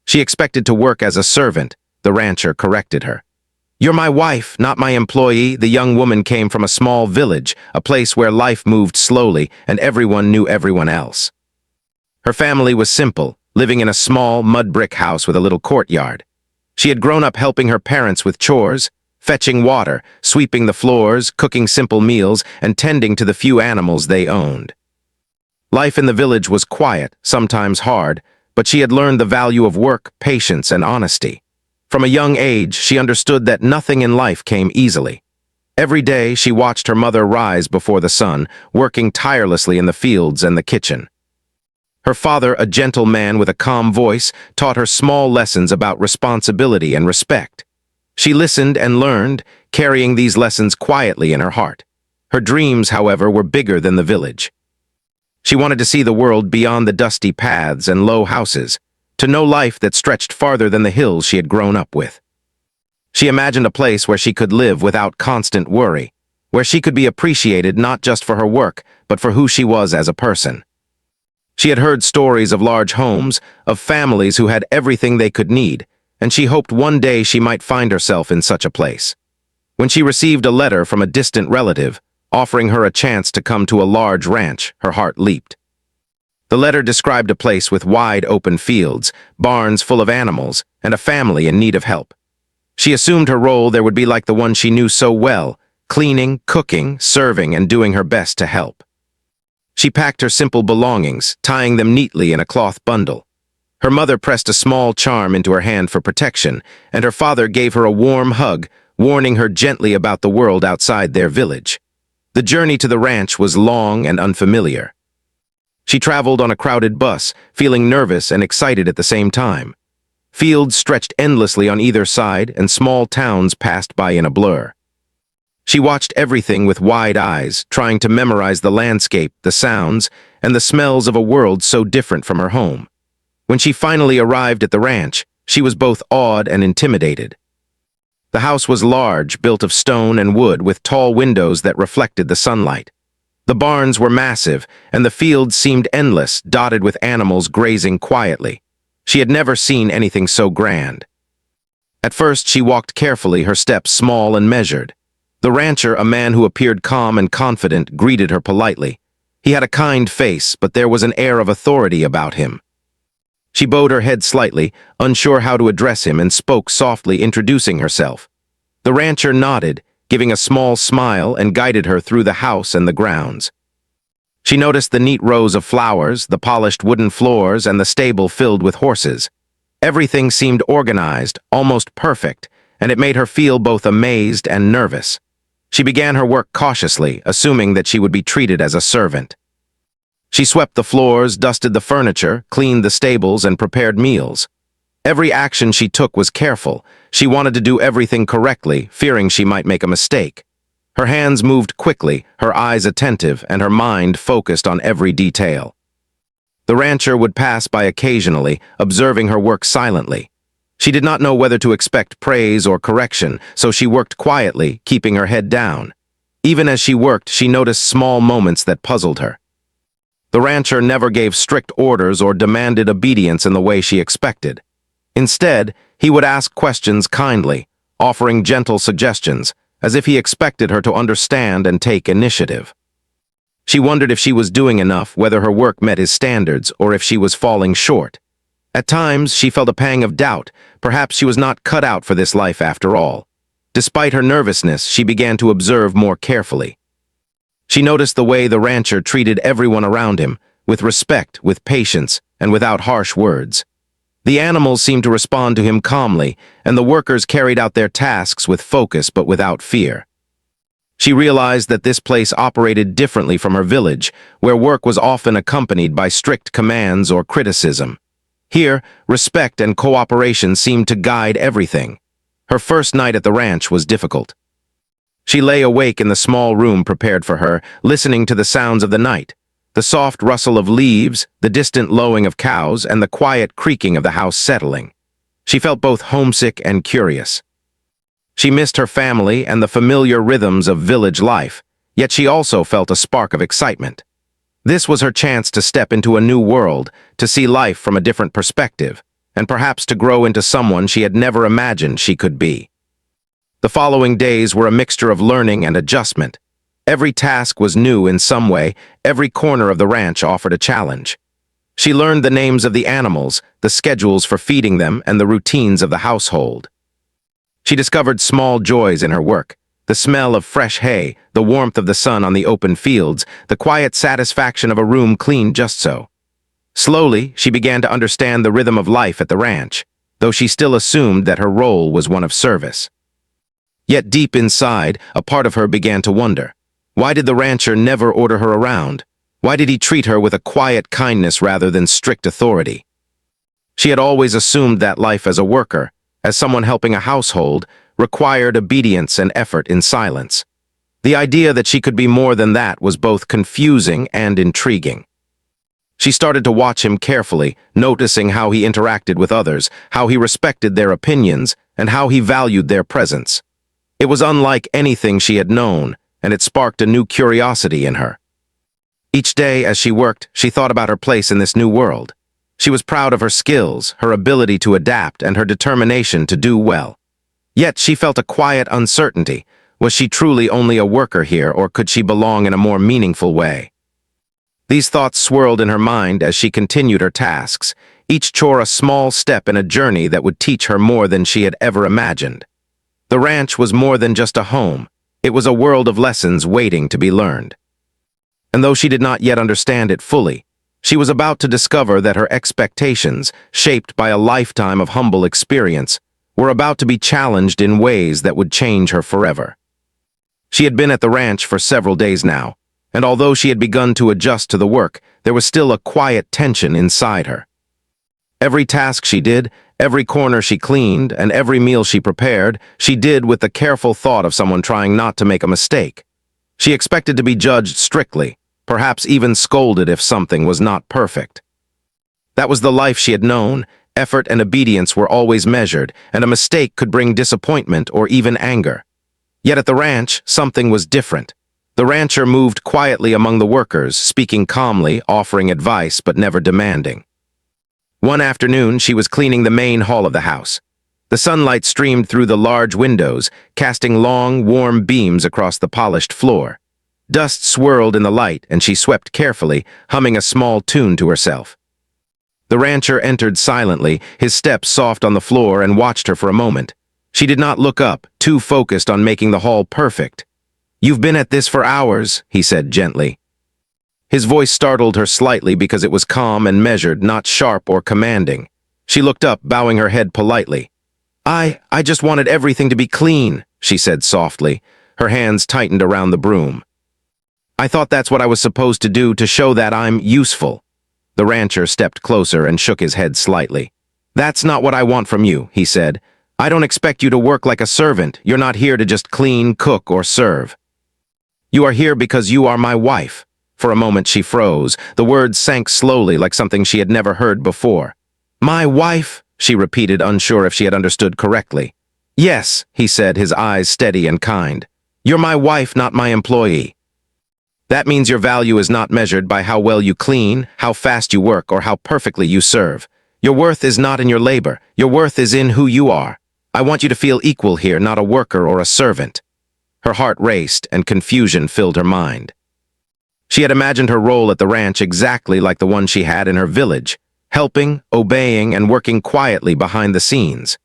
She expected to work as a servant. The rancher corrected her. "You're my wife, not my employee." The young woman came from a small village, a place where life moved slowly and everyone knew everyone else. Her family was simple, living in a small mud brick house with a little courtyard. She had grown up helping her parents with chores, fetching water, sweeping the floors, cooking simple meals, and tending to the few animals they owned. Life in the village was quiet, sometimes hard, but she had learned the value of work, patience, and honesty. From a young age, she understood that nothing in life came easily. Every day, she watched her mother rise before the sun, working tirelessly in the fields and the kitchen. Her father, a gentle man with a calm voice, taught her small lessons about responsibility and respect. She listened and learned, carrying these lessons quietly in her heart. Her dreams, however, were bigger than the village. She wanted to see the world beyond the dusty paths and low houses, to know life that stretched farther than the hills she had grown up with. She imagined a place where she could live without constant worry, where she could be appreciated not just for her work, but for who she was as a person. She had heard stories of large homes, of families who had everything they could need, and she hoped one day she might find herself in such a place. When she received a letter from a distant relative, offering her a chance to come to a large ranch, her heart leaped. The letter described a place with wide open fields, barns full of animals, and a family in need of help. She assumed her role there would be like the one she knew so well, cleaning, cooking, serving, and doing her best to help. She packed her simple belongings, tying them neatly in a cloth bundle. Her mother pressed a small charm into her hand for protection, and her father gave her a warm hug, warning her gently about the world outside their village. The journey to the ranch was long and unfamiliar. She traveled on a crowded bus, feeling nervous and excited at the same time. Fields stretched endlessly on either side, and small towns passed by in a blur. She watched everything with wide eyes, trying to memorize the landscape, the sounds, and the smells of a world so different from her home. When she finally arrived at the ranch, she was both awed and intimidated. The house was large, built of stone and wood, with tall windows that reflected the sunlight. The barns were massive, and the fields seemed endless, dotted with animals grazing quietly. She had never seen anything so grand. At first, she walked carefully, her steps small and measured. The rancher, a man who appeared calm and confident, greeted her politely. He had a kind face, but there was an air of authority about him. She bowed her head slightly, unsure how to address him, and spoke softly, introducing herself. The rancher nodded, giving a small smile, and guided her through the house and the grounds. She noticed the neat rows of flowers, the polished wooden floors, and the stable filled with horses. Everything seemed organized, almost perfect, and it made her feel both amazed and nervous. She began her work cautiously, assuming that she would be treated as a servant. She swept the floors, dusted the furniture, cleaned the stables, and prepared meals. Every action she took was careful. She wanted to do everything correctly, fearing she might make a mistake. Her hands moved quickly, her eyes attentive, and her mind focused on every detail. The rancher would pass by occasionally, observing her work silently. She did not know whether to expect praise or correction, so she worked quietly, keeping her head down. Even as she worked, she noticed small moments that puzzled her. The rancher never gave strict orders or demanded obedience in the way she expected. Instead, he would ask questions kindly, offering gentle suggestions, as if he expected her to understand and take initiative. She wondered if she was doing enough, whether her work met his standards, or if she was falling short. At times, she felt a pang of doubt. Perhaps she was not cut out for this life after all. Despite her nervousness, she began to observe more carefully. She noticed the way the rancher treated everyone around him, with respect, with patience, and without harsh words. The animals seemed to respond to him calmly, and the workers carried out their tasks with focus but without fear. She realized that this place operated differently from her village, where work was often accompanied by strict commands or criticism. Here, respect and cooperation seemed to guide everything. Her first night at the ranch was difficult. She lay awake in the small room prepared for her, listening to the sounds of the night, the soft rustle of leaves, the distant lowing of cows, and the quiet creaking of the house settling. She felt both homesick and curious. She missed her family and the familiar rhythms of village life, yet she also felt a spark of excitement. This was her chance to step into a new world, to see life from a different perspective, and perhaps to grow into someone she had never imagined she could be. The following days were a mixture of learning and adjustment. Every task was new in some way, every corner of the ranch offered a challenge. She learned the names of the animals, the schedules for feeding them, and the routines of the household. She discovered small joys in her work: the smell of fresh hay, the warmth of the sun on the open fields, the quiet satisfaction of a room cleaned just so. Slowly, she began to understand the rhythm of life at the ranch, though she still assumed that her role was one of service. Yet deep inside, a part of her began to wonder. Why did the rancher never order her around? Why did he treat her with a quiet kindness rather than strict authority? She had always assumed that life as a worker, as someone helping a household, required obedience and effort in silence. The idea that she could be more than that was both confusing and intriguing. She started to watch him carefully, noticing how he interacted with others, how he respected their opinions, and how he valued their presence. It was unlike anything she had known, and it sparked a new curiosity in her. Each day as she worked, she thought about her place in this new world. She was proud of her skills, her ability to adapt, and her determination to do well. Yet she felt a quiet uncertainty. Was she truly only a worker here, or could she belong in a more meaningful way? These thoughts swirled in her mind as she continued her tasks, each chore a small step in a journey that would teach her more than she had ever imagined. The ranch was more than just a home. It was a world of lessons waiting to be learned. And though she did not yet understand it fully, she was about to discover that her expectations, shaped by a lifetime of humble experience, were about to be challenged in ways that would change her forever. She had been at the ranch for several days now, and although she had begun to adjust to the work, there was still a quiet tension inside her. Every task she did, every corner she cleaned, and every meal she prepared, she did with the careful thought of someone trying not to make a mistake. She expected to be judged strictly, perhaps even scolded if something was not perfect. That was the life she had known. Effort and obedience were always measured, and a mistake could bring disappointment or even anger. Yet at the ranch, something was different. The rancher moved quietly among the workers, speaking calmly, offering advice but never demanding. One afternoon, she was cleaning the main hall of the house. The sunlight streamed through the large windows, casting long, warm beams across the polished floor. Dust swirled in the light, and she swept carefully, humming a small tune to herself. The rancher entered silently, his steps soft on the floor, and watched her for a moment. She did not look up, too focused on making the hall perfect. "You've been at this for hours," he said gently. His voice startled her slightly because it was calm and measured, not sharp or commanding. She looked up, bowing her head politely. I just wanted everything to be clean," she said softly. Her hands tightened around the broom. "I thought that's what I was supposed to do to show that I'm useful." The rancher stepped closer and shook his head slightly. "That's not what I want from you," he said. "I don't expect you to work like a servant. You're not here to just clean, cook, or serve. You are here because you are my wife." For a moment she froze. The words sank slowly like something she had never heard before. "My wife?" she repeated, unsure if she had understood correctly. "Yes," he said, his eyes steady and kind. "You're my wife, not my employee. That means your value is not measured by how well you clean, how fast you work, or how perfectly you serve. Your worth is not in your labor. Your worth is in who you are. I want you to feel equal here, not a worker or a servant." Her heart raced, and confusion filled her mind. She had imagined her role at the ranch exactly like the one she had in her village, helping, obeying, and working quietly behind the scenes.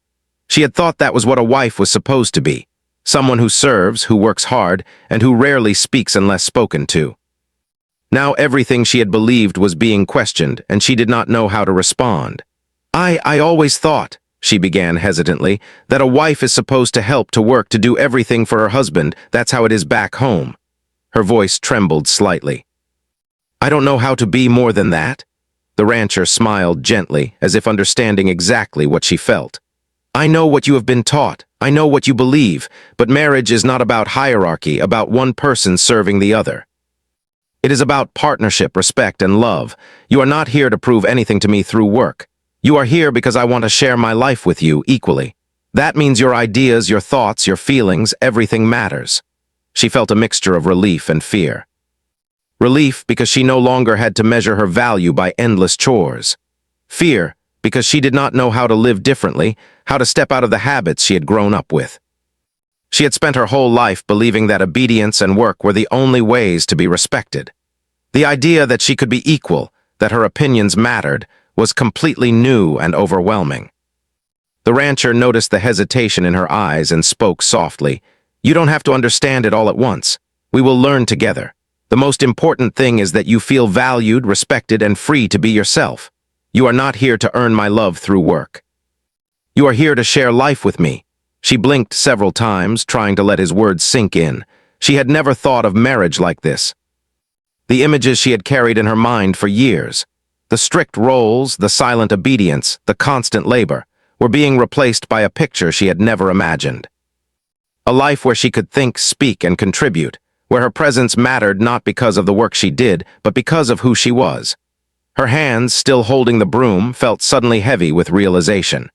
She had thought that was what a wife was supposed to be. Someone who serves, who works hard, and who rarely speaks unless spoken to. Now everything she had believed was being questioned, and she did not know how to respond. I always thought," she began hesitantly, "that a wife is supposed to help, to work, to do everything for her husband. That's how it is back home." Her voice trembled slightly. "I don't know how to be more than that." The rancher smiled gently, as if understanding exactly what she felt. "I know what you have been taught. I know what you believe, but marriage is not about hierarchy, about one person serving the other. It is about partnership, respect, and love. You are not here to prove anything to me through work. You are here because I want to share my life with you equally. That means your ideas, your thoughts, your feelings, everything matters." She felt a mixture of relief and fear. Relief because she no longer had to measure her value by endless chores. Fear because she did not know how to live differently, how to step out of the habits she had grown up with. She had spent her whole life believing that obedience and work were the only ways to be respected. The idea that she could be equal, that her opinions mattered, was completely new and overwhelming. The rancher noticed the hesitation in her eyes and spoke softly. "You don't have to understand it all at once. We will learn together. The most important thing is that you feel valued, respected, and free to be yourself. You are not here to earn my love through work. You are here to share life with me." She blinked several times, trying to let his words sink in. She had never thought of marriage like this. The images she had carried in her mind for years, the strict roles, the silent obedience, the constant labor, were being replaced by a picture she had never imagined. A life where she could think, speak, and contribute, where her presence mattered not because of the work she did, but because of who she was. Her hands, still holding the broom, felt suddenly heavy with realization.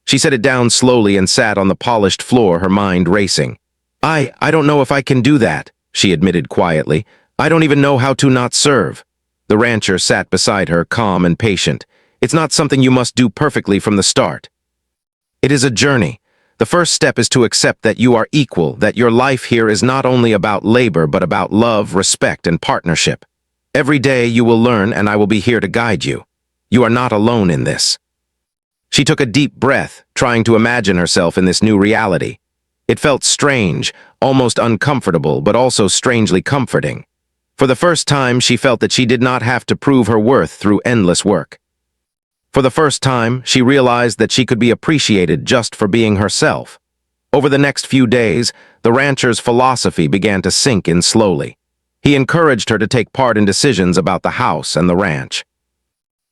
She set it down slowly and sat on the polished floor, her mind racing. I don't know if I can do that," she admitted quietly. "I don't even know how to not serve." The rancher sat beside her, calm and patient. "It's not something you must do perfectly from the start. It is a journey. The first step is to accept that you are equal, that your life here is not only about labor but about love, respect, and partnership. Every day you will learn, and I will be here to guide you. You are not alone in this." She took a deep breath, trying to imagine herself in this new reality. It felt strange, almost uncomfortable, but also strangely comforting. For the first time, she felt that she did not have to prove her worth through endless work. For the first time, she realized that she could be appreciated just for being herself. Over the next few days, the rancher's philosophy began to sink in slowly. He encouraged her to take part in decisions about the house and the ranch.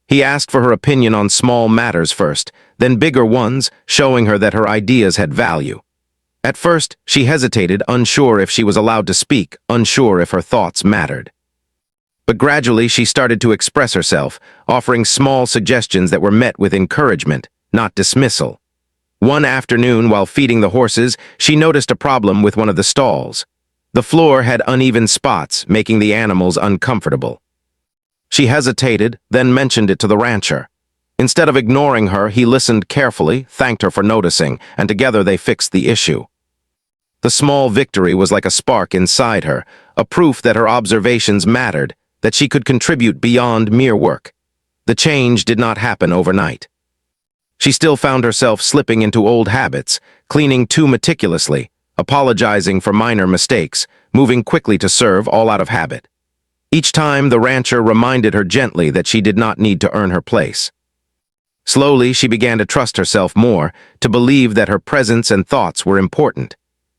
He asked for her opinion on small matters first, then bigger ones, showing her that her ideas had value. At first, she hesitated, unsure if she was allowed to speak, unsure if her thoughts mattered. But gradually, she started to express herself, offering small suggestions that were met with encouragement, not dismissal. One afternoon, while feeding the horses, she noticed a problem with one of the stalls. The floor had uneven spots, making the animals uncomfortable. She hesitated, then mentioned it to the rancher. Instead of ignoring her, he listened carefully, thanked her for noticing, and together they fixed the issue. The small victory was like a spark inside her, a proof that her observations mattered, that she could contribute beyond mere work. The change did not happen overnight. She still found herself slipping into old habits, cleaning too meticulously, apologizing for minor mistakes, moving quickly to serve, all out of habit. Each time, the rancher reminded her gently that she did not need to earn her place. Slowly, she began to trust herself more, to believe that her presence and thoughts were important.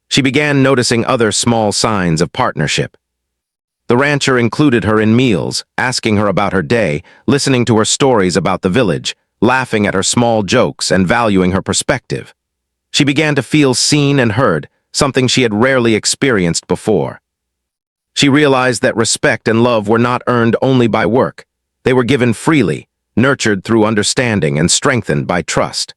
She began noticing other small signs of partnership. The rancher included her in meals, asking her about her day, listening to her stories about the village, laughing at her small jokes and valuing her perspective. She began to feel seen and heard, something she had rarely experienced before. She realized that respect and love were not earned only by work. They were given freely, nurtured through understanding and strengthened by trust.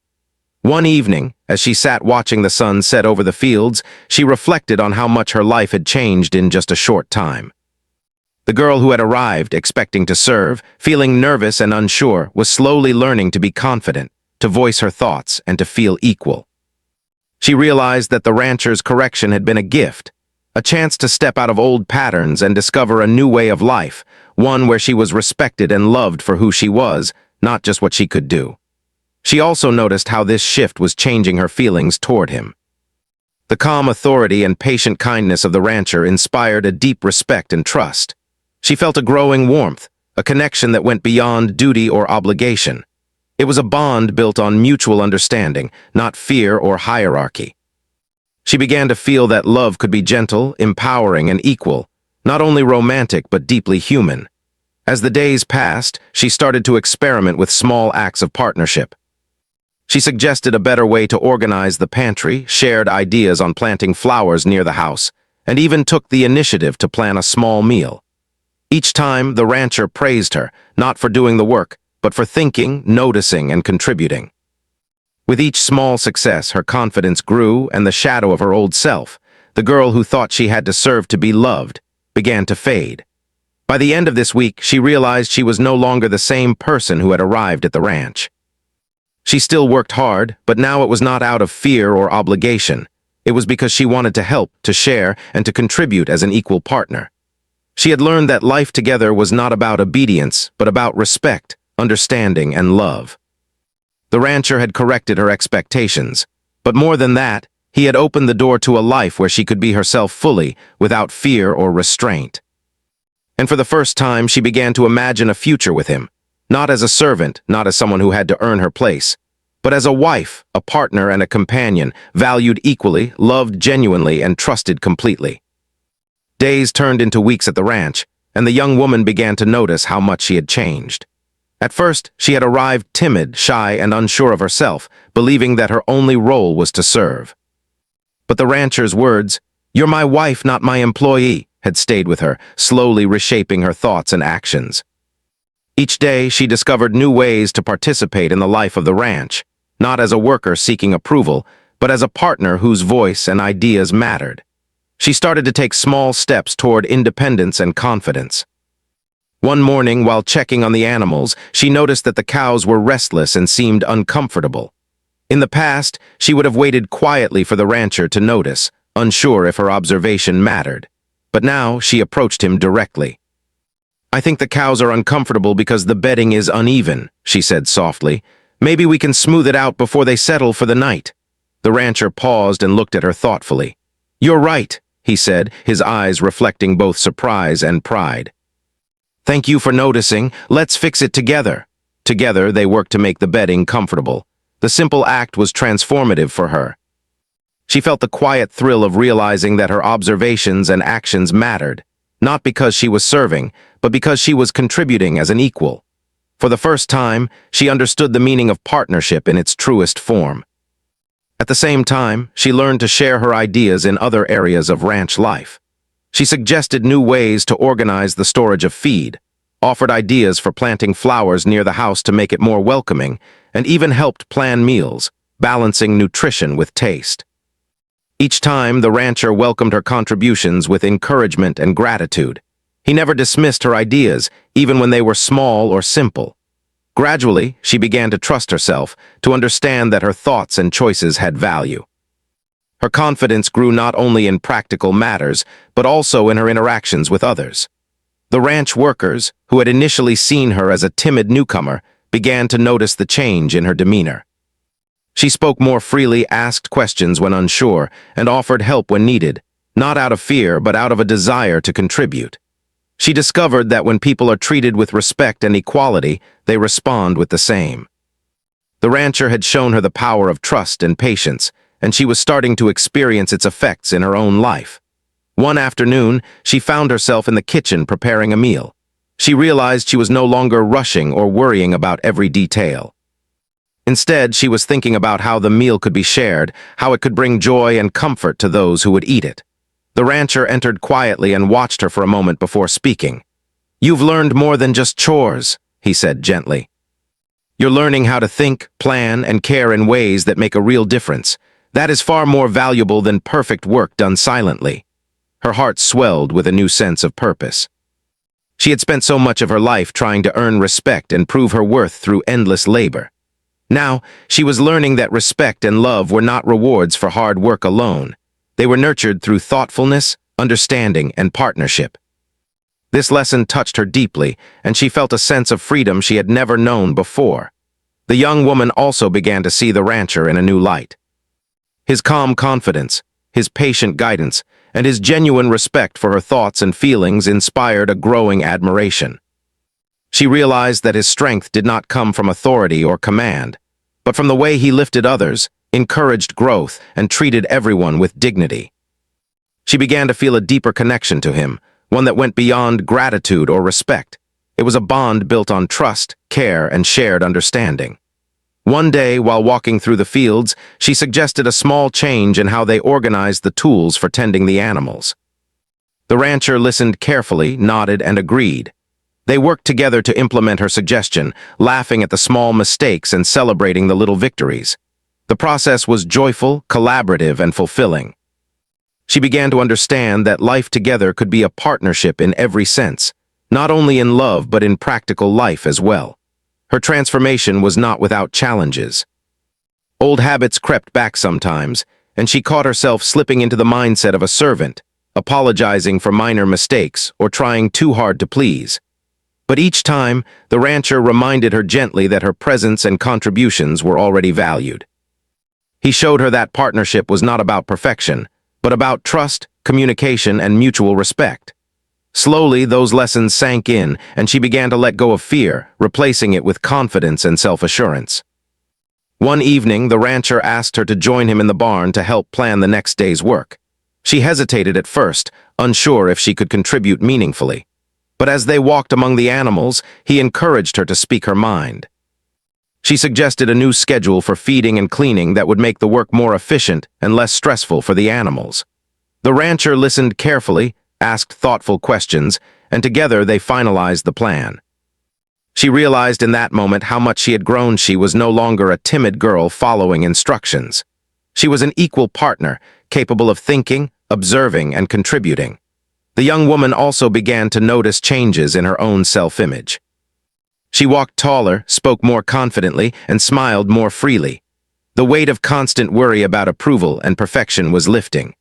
One evening, as she sat watching the sun set over the fields, she reflected on how much her life had changed in just a short time. The girl who had arrived, expecting to serve, feeling nervous and unsure, was slowly learning to be confident, to voice her thoughts, and to feel equal. She realized that the rancher's correction had been a gift, a chance to step out of old patterns and discover a new way of life, one where she was respected and loved for who she was, not just what she could do. She also noticed how this shift was changing her feelings toward him. The calm authority and patient kindness of the rancher inspired a deep respect and trust. She felt a growing warmth, a connection that went beyond duty or obligation. It was a bond built on mutual understanding, not fear or hierarchy. She began to feel that love could be gentle, empowering, and equal, not only romantic but deeply human. As the days passed, she started to experiment with small acts of partnership. She suggested a better way to organize the pantry, shared ideas on planting flowers near the house, and even took the initiative to plan a small meal. Each time, the rancher praised her, not for doing the work, but for thinking, noticing, and contributing. With each small success, her confidence grew, and the shadow of her old self, the girl who thought she had to serve to be loved, began to fade. By the end of this week, she realized she was no longer the same person who had arrived at the ranch. She still worked hard, but now it was not out of fear or obligation. It was because she wanted to help, to share, and to contribute as an equal partner. She had learned that life together was not about obedience, but about respect, understanding, and love. The rancher had corrected her expectations, but more than that, he had opened the door to a life where she could be herself fully, without fear or restraint. And for the first time, she began to imagine a future with him, not as a servant, not as someone who had to earn her place, but as a wife, a partner, and a companion, valued equally, loved genuinely, and trusted completely. Days turned into weeks at the ranch, and the young woman began to notice how much she had changed. At first, she had arrived timid, shy, and unsure of herself, believing that her only role was to serve. But the rancher's words, "You're my wife, not my employee," had stayed with her, slowly reshaping her thoughts and actions. Each day, she discovered new ways to participate in the life of the ranch, not as a worker seeking approval, but as a partner whose voice and ideas mattered. She started to take small steps toward independence and confidence. One morning, while checking on the animals, she noticed that the cows were restless and seemed uncomfortable. In the past, she would have waited quietly for the rancher to notice, unsure if her observation mattered. But now, she approached him directly. "I think the cows are uncomfortable because the bedding is uneven," she said softly. "Maybe we can smooth it out before they settle for the night." The rancher paused and looked at her thoughtfully. "You're right," he said, his eyes reflecting both surprise and pride. "Thank you for noticing. Let's fix it together." Together, they worked to make the bedding comfortable. The simple act was transformative for her. She felt the quiet thrill of realizing that her observations and actions mattered, not because she was serving, but because she was contributing as an equal. For the first time, she understood the meaning of partnership in its truest form. At the same time, she learned to share her ideas in other areas of ranch life. She suggested new ways to organize the storage of feed, offered ideas for planting flowers near the house to make it more welcoming, and even helped plan meals, balancing nutrition with taste. Each time, the rancher welcomed her contributions with encouragement and gratitude. He never dismissed her ideas, even when they were small or simple. Gradually, she began to trust herself, to understand that her thoughts and choices had value. Her confidence grew not only in practical matters, but also in her interactions with others. The ranch workers, who had initially seen her as a timid newcomer, began to notice the change in her demeanor. She spoke more freely, asked questions when unsure, and offered help when needed, not out of fear, but out of a desire to contribute. She discovered that when people are treated with respect and equality, they respond with the same. The rancher had shown her the power of trust and patience, and she was starting to experience its effects in her own life. One afternoon, she found herself in the kitchen preparing a meal. She realized she was no longer rushing or worrying about every detail. Instead, she was thinking about how the meal could be shared, how it could bring joy and comfort to those who would eat it. The rancher entered quietly and watched her for a moment before speaking. "You've learned more than just chores," he said gently. "You're learning how to think, plan, and care in ways that make a real difference. That is far more valuable than perfect work done silently." Her heart swelled with a new sense of purpose. She had spent so much of her life trying to earn respect and prove her worth through endless labor. Now, she was learning that respect and love were not rewards for hard work alone. They were nurtured through thoughtfulness, understanding, and partnership. This lesson touched her deeply, and she felt a sense of freedom she had never known before. The young woman also began to see the rancher in a new light. His calm confidence, his patient guidance, and his genuine respect for her thoughts and feelings inspired a growing admiration. She realized that his strength did not come from authority or command, but from the way he lifted others, encouraged growth, and treated everyone with dignity. She began to feel a deeper connection to him, one that went beyond gratitude or respect. It was a bond built on trust, care, and shared understanding. One day, while walking through the fields, she suggested a small change in how they organized the tools for tending the animals. The rancher listened carefully, nodded, and agreed. They worked together to implement her suggestion, laughing at the small mistakes and celebrating the little victories. The process was joyful, collaborative, and fulfilling. She began to understand that life together could be a partnership in every sense, not only in love but in practical life as well. Her transformation was not without challenges. Old habits crept back sometimes, and she caught herself slipping into the mindset of a servant, apologizing for minor mistakes or trying too hard to please. But each time, the rancher reminded her gently that her presence and contributions were already valued. He showed her that partnership was not about perfection, but about trust, communication, and mutual respect. Slowly, those lessons sank in, and she began to let go of fear, replacing it with confidence and self-assurance. One evening, the rancher asked her to join him in the barn to help plan the next day's work. She hesitated at first, unsure if she could contribute meaningfully. But as they walked among the animals, he encouraged her to speak her mind. She suggested a new schedule for feeding and cleaning that would make the work more efficient and less stressful for the animals. The rancher listened carefully, asked thoughtful questions, and together they finalized the plan. She realized in that moment how much she had grown. She was no longer a timid girl following instructions. She was an equal partner, capable of thinking, observing, and contributing. The young woman also began to notice changes in her own self-image. She walked taller, spoke more confidently, and smiled more freely. The weight of constant worry about approval and perfection was lifting.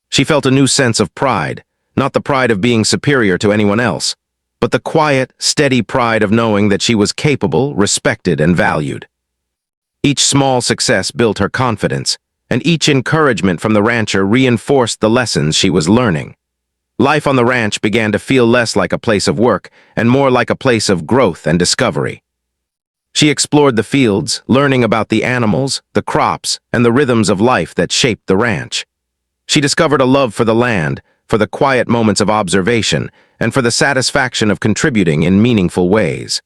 She felt a new sense of pride, not the pride of being superior to anyone else, but the quiet, steady pride of knowing that she was capable, respected, and valued. Each small success built her confidence, and each encouragement from the rancher reinforced the lessons she was learning. Life on the ranch began to feel less like a place of work and more like a place of growth and discovery. She explored the fields, learning about the animals, the crops, and the rhythms of life that shaped the ranch. She discovered a love for the land, for the quiet moments of observation, and for the satisfaction of contributing in meaningful ways.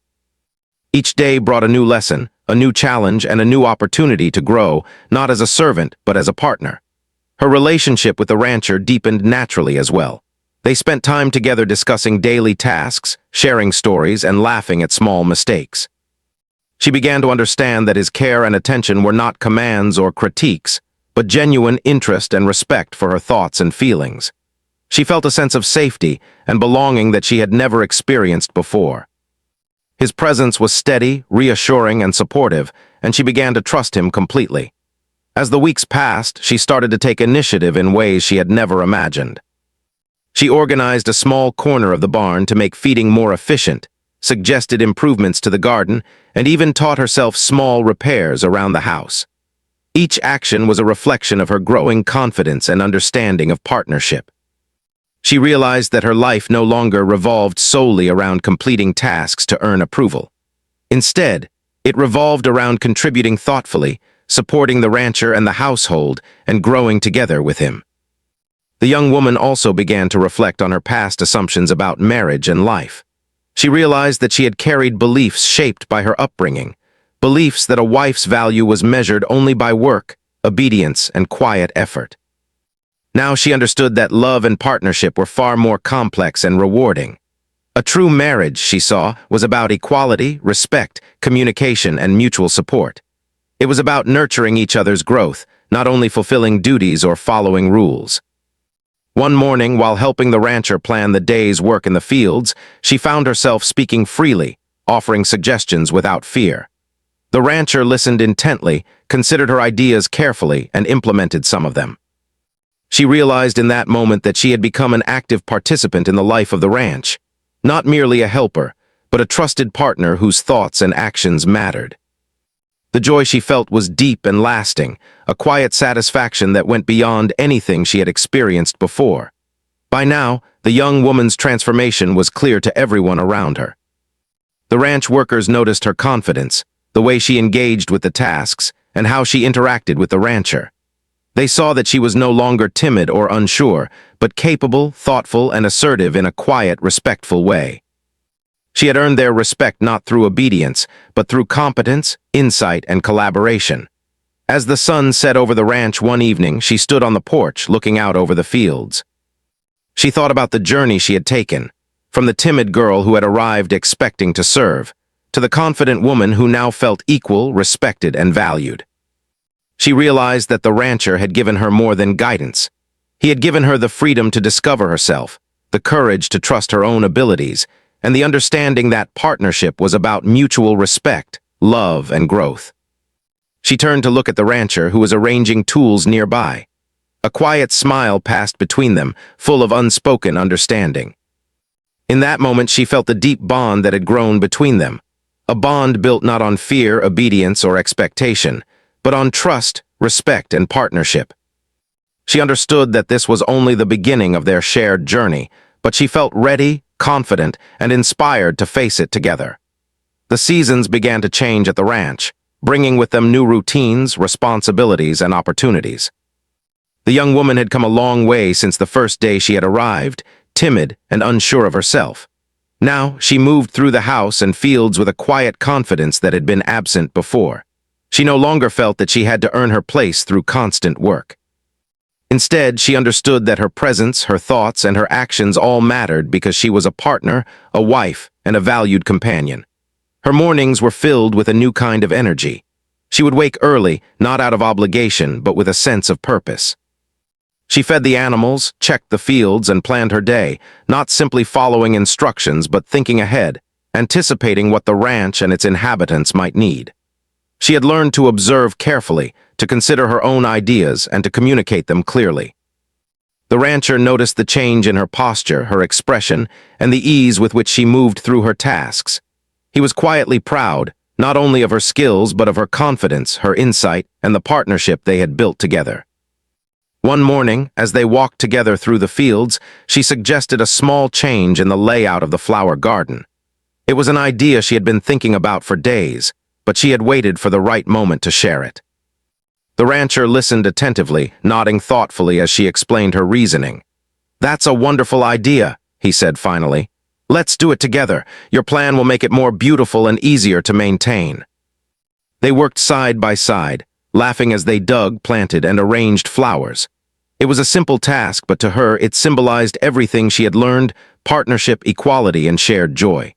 Each day brought a new lesson, a new challenge, and a new opportunity to grow, not as a servant, but as a partner. Her relationship with the rancher deepened naturally as well. They spent time together discussing daily tasks, sharing stories, and laughing at small mistakes. She began to understand that his care and attention were not commands or critiques, but genuine interest and respect for her thoughts and feelings. She felt a sense of safety and belonging that she had never experienced before. His presence was steady, reassuring, and supportive, and she began to trust him completely. As the weeks passed, she started to take initiative in ways she had never imagined. She organized a small corner of the barn to make feeding more efficient, suggested improvements to the garden, and even taught herself small repairs around the house. Each action was a reflection of her growing confidence and understanding of partnership. She realized that her life no longer revolved solely around completing tasks to earn approval. Instead, it revolved around contributing thoughtfully, supporting the rancher and the household, and growing together with him. The young woman also began to reflect on her past assumptions about marriage and life. She realized that she had carried beliefs shaped by her upbringing, beliefs that a wife's value was measured only by work, obedience, and quiet effort. Now she understood that love and partnership were far more complex and rewarding. A true marriage, she saw, was about equality, respect, communication, and mutual support. It was about nurturing each other's growth, not only fulfilling duties or following rules. One morning, while helping the rancher plan the day's work in the fields, she found herself speaking freely, offering suggestions without fear. The rancher listened intently, considered her ideas carefully, and implemented some of them. She realized in that moment that she had become an active participant in the life of the ranch, not merely a helper, but a trusted partner whose thoughts and actions mattered. The joy she felt was deep and lasting, a quiet satisfaction that went beyond anything she had experienced before. By now, the young woman's transformation was clear to everyone around her. The ranch workers noticed her confidence, the way she engaged with the tasks, and how she interacted with the rancher. They saw that she was no longer timid or unsure, but capable, thoughtful, and assertive in a quiet, respectful way. She had earned their respect not through obedience, but through competence, insight, and collaboration. As the sun set over the ranch one evening, she stood on the porch, looking out over the fields. She thought about the journey she had taken, from the timid girl who had arrived expecting to serve, to the confident woman who now felt equal, respected, and valued. She realized that the rancher had given her more than guidance. He had given her the freedom to discover herself, the courage to trust her own abilities, and the understanding that partnership was about mutual respect, love, and growth. She turned to look at the rancher, who was arranging tools nearby. A quiet smile passed between them, full of unspoken understanding. In that moment, she felt the deep bond that had grown between them. A bond built not on fear, obedience, or expectation, but on trust, respect, and partnership. She understood that this was only the beginning of their shared journey, but she felt ready, confident, and inspired to face it together. The seasons began to change at the ranch, bringing with them new routines, responsibilities, and opportunities. The young woman had come a long way since the first day she had arrived, timid and unsure of herself. Now, she moved through the house and fields with a quiet confidence that had been absent before. She no longer felt that she had to earn her place through constant work. Instead, she understood that her presence, her thoughts, and her actions all mattered because she was a partner, a wife, and a valued companion. Her mornings were filled with a new kind of energy. She would wake early, not out of obligation, but with a sense of purpose. She fed the animals, checked the fields, and planned her day, not simply following instructions but thinking ahead, anticipating what the ranch and its inhabitants might need. She had learned to observe carefully, to consider her own ideas, and to communicate them clearly. The rancher noticed the change in her posture, her expression, and the ease with which she moved through her tasks. He was quietly proud, not only of her skills but of her confidence, her insight, and the partnership they had built together. One morning, as they walked together through the fields, she suggested a small change in the layout of the flower garden. It was an idea she had been thinking about for days, but she had waited for the right moment to share it. The rancher listened attentively, nodding thoughtfully as she explained her reasoning. "That's a wonderful idea," he said finally. "Let's do it together. Your plan will make it more beautiful and easier to maintain." They worked side by side, laughing as they dug, planted, and arranged flowers. It was a simple task, but to her it symbolized everything she had learned: partnership, equality, and shared joy.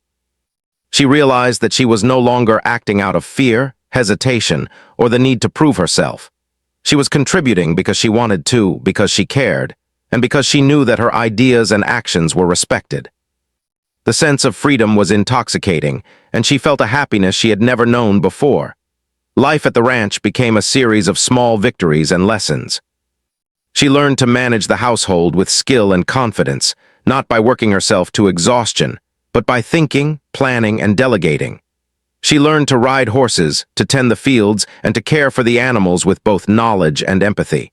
She realized that she was no longer acting out of fear, hesitation, or the need to prove herself. She was contributing because she wanted to, because she cared, and because she knew that her ideas and actions were respected. The sense of freedom was intoxicating, and she felt a happiness she had never known before. Life at the ranch became a series of small victories and lessons. She learned to manage the household with skill and confidence, not by working herself to exhaustion, but by thinking, planning, and delegating. She learned to ride horses, to tend the fields, and to care for the animals with both knowledge and empathy.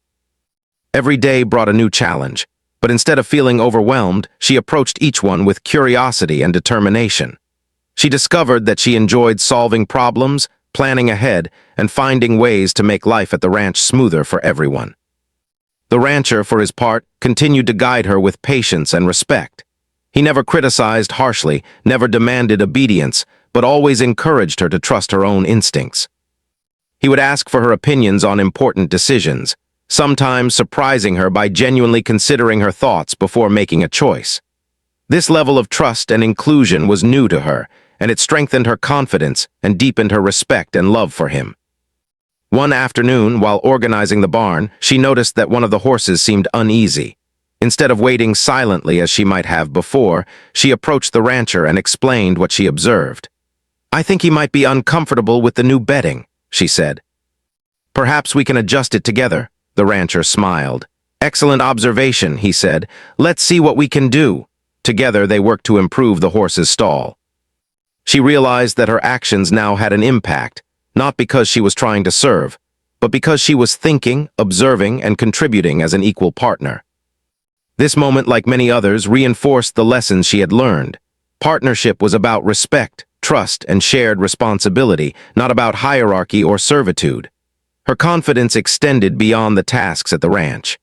Every day brought a new challenge, but instead of feeling overwhelmed, she approached each one with curiosity and determination. She discovered that she enjoyed solving problems, planning ahead, and finding ways to make life at the ranch smoother for everyone. The rancher, for his part, continued to guide her with patience and respect. He never criticized harshly, never demanded obedience, but always encouraged her to trust her own instincts. He would ask for her opinions on important decisions, sometimes surprising her by genuinely considering her thoughts before making a choice. This level of trust and inclusion was new to her, and it strengthened her confidence and deepened her respect and love for him. One afternoon, while organizing the barn, she noticed that one of the horses seemed uneasy. Instead of waiting silently as she might have before, she approached the rancher and explained what she observed. "I think he might be uncomfortable with the new bedding," she said. "Perhaps we can adjust it together," the rancher smiled. "Excellent observation," he said. "Let's see what we can do." Together they worked to improve the horse's stall. She realized that her actions now had an impact, not because she was trying to serve, but because she was thinking, observing, and contributing as an equal partner. This moment, like many others, reinforced the lessons she had learned. Partnership was about respect, trust, and shared responsibility, not about hierarchy or servitude. Her confidence extended beyond the tasks at the ranch.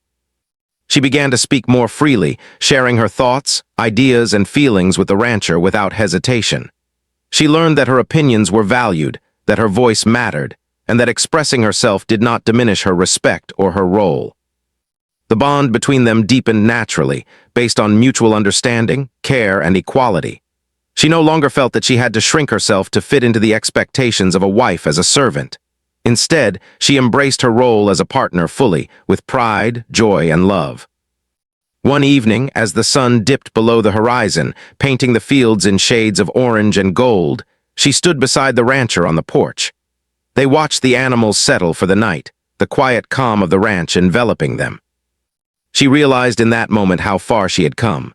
She began to speak more freely, sharing her thoughts, ideas, and feelings with the rancher without hesitation. She learned that her opinions were valued, that her voice mattered, and that expressing herself did not diminish her respect or her role. The bond between them deepened naturally, based on mutual understanding, care, and equality. She no longer felt that she had to shrink herself to fit into the expectations of a wife as a servant. Instead, she embraced her role as a partner fully, with pride, joy, and love. One evening, as the sun dipped below the horizon, painting the fields in shades of orange and gold, she stood beside the rancher on the porch. They watched the animals settle for the night, the quiet calm of the ranch enveloping them. She realized in that moment how far she had come.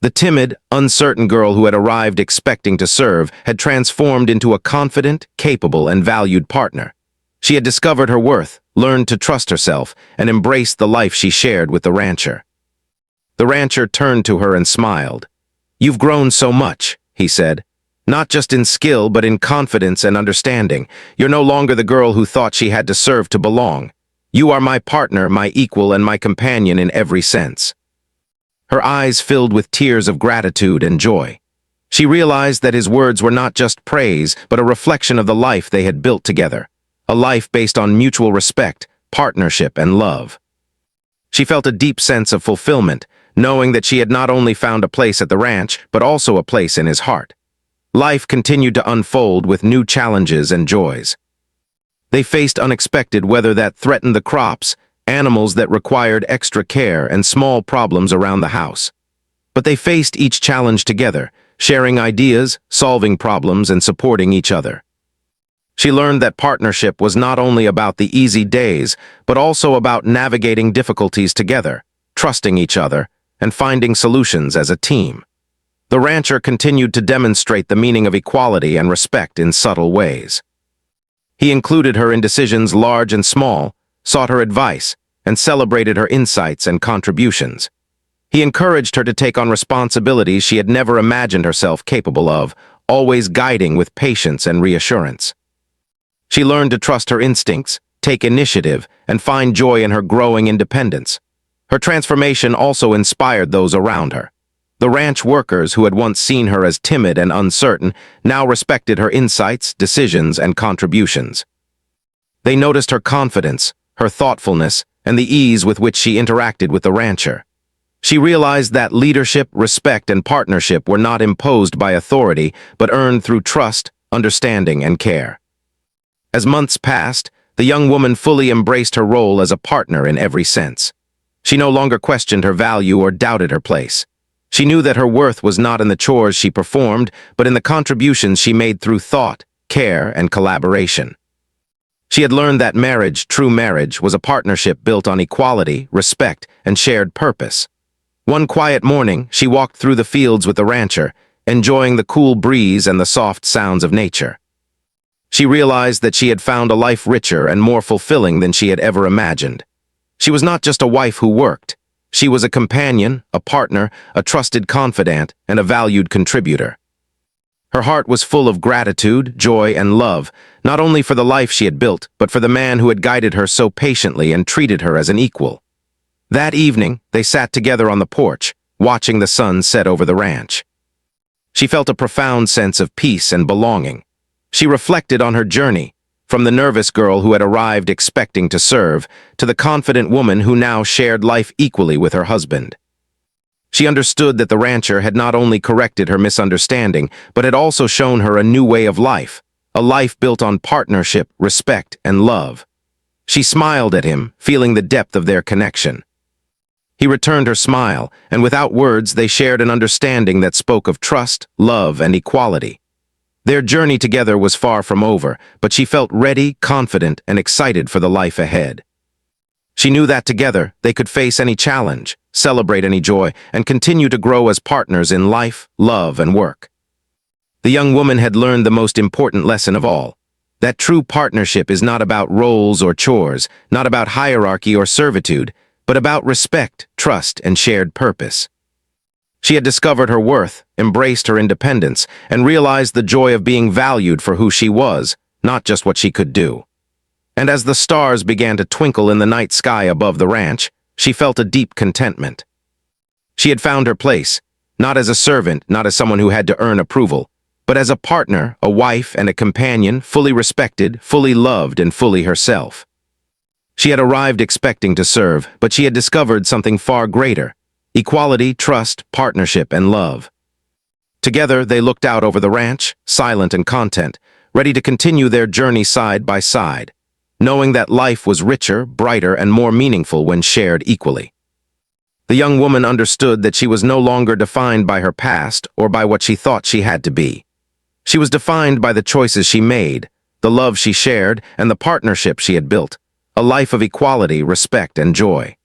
The timid, uncertain girl who had arrived expecting to serve had transformed into a confident, capable, and valued partner. She had discovered her worth, learned to trust herself, and embraced the life she shared with the rancher. The rancher turned to her and smiled. "You've grown so much," he said. "Not just in skill, but in confidence and understanding. You're no longer the girl who thought she had to serve to belong. You are my partner, my equal, and my companion in every sense." Her eyes filled with tears of gratitude and joy. She realized that his words were not just praise, but a reflection of the life they had built together. A life based on mutual respect, partnership, and love. She felt a deep sense of fulfillment, knowing that she had not only found a place at the ranch, but also a place in his heart. Life continued to unfold with new challenges and joys. They faced unexpected weather that threatened the crops, animals that required extra care, and small problems around the house. But they faced each challenge together, sharing ideas, solving problems, and supporting each other. She learned that partnership was not only about the easy days, but also about navigating difficulties together, trusting each other, and finding solutions as a team. The rancher continued to demonstrate the meaning of equality and respect in subtle ways. He included her in decisions large and small, sought her advice, and celebrated her insights and contributions. He encouraged her to take on responsibilities she had never imagined herself capable of, always guiding with patience and reassurance. She learned to trust her instincts, take initiative, and find joy in her growing independence. Her transformation also inspired those around her. The ranch workers who had once seen her as timid and uncertain now respected her insights, decisions, and contributions. They noticed her confidence, her thoughtfulness, and the ease with which she interacted with the rancher. She realized that leadership, respect, and partnership were not imposed by authority, but earned through trust, understanding, and care. As months passed, the young woman fully embraced her role as a partner in every sense. She no longer questioned her value or doubted her place. She knew that her worth was not in the chores she performed, but in the contributions she made through thought, care, and collaboration. She had learned that marriage, true marriage, was a partnership built on equality, respect, and shared purpose. One quiet morning, she walked through the fields with the rancher, enjoying the cool breeze and the soft sounds of nature. She realized that she had found a life richer and more fulfilling than she had ever imagined. She was not just a wife who worked. She was a companion, a partner, a trusted confidant, and a valued contributor. Her heart was full of gratitude, joy, and love, not only for the life she had built, but for the man who had guided her so patiently and treated her as an equal. That evening, they sat together on the porch, watching the sun set over the ranch. She felt a profound sense of peace and belonging. She reflected on her journey, from the nervous girl who had arrived expecting to serve, to the confident woman who now shared life equally with her husband. She understood that the rancher had not only corrected her misunderstanding, but had also shown her a new way of life, a life built on partnership, respect, and love. She smiled at him, feeling the depth of their connection. He returned her smile, and without words they shared an understanding that spoke of trust, love, and equality. Their journey together was far from over, but she felt ready, confident, and excited for the life ahead. She knew that together they could face any challenge, celebrate any joy, and continue to grow as partners in life, love, and work. The young woman had learned the most important lesson of all, that true partnership is not about roles or chores, not about hierarchy or servitude, but about respect, trust, and shared purpose. She had discovered her worth, embraced her independence, and realized the joy of being valued for who she was, not just what she could do. And as the stars began to twinkle in the night sky above the ranch, she felt a deep contentment. She had found her place, not as a servant, not as someone who had to earn approval, but as a partner, a wife, and a companion, fully respected, fully loved, and fully herself. She had arrived expecting to serve, but she had discovered something far greater: equality, trust, partnership, and love. Together, they looked out over the ranch, silent and content, ready to continue their journey side by side, knowing that life was richer, brighter, and more meaningful when shared equally. The young woman understood that she was no longer defined by her past or by what she thought she had to be. She was defined by the choices she made, the love she shared, and the partnership she had built. A life of equality, respect, and joy.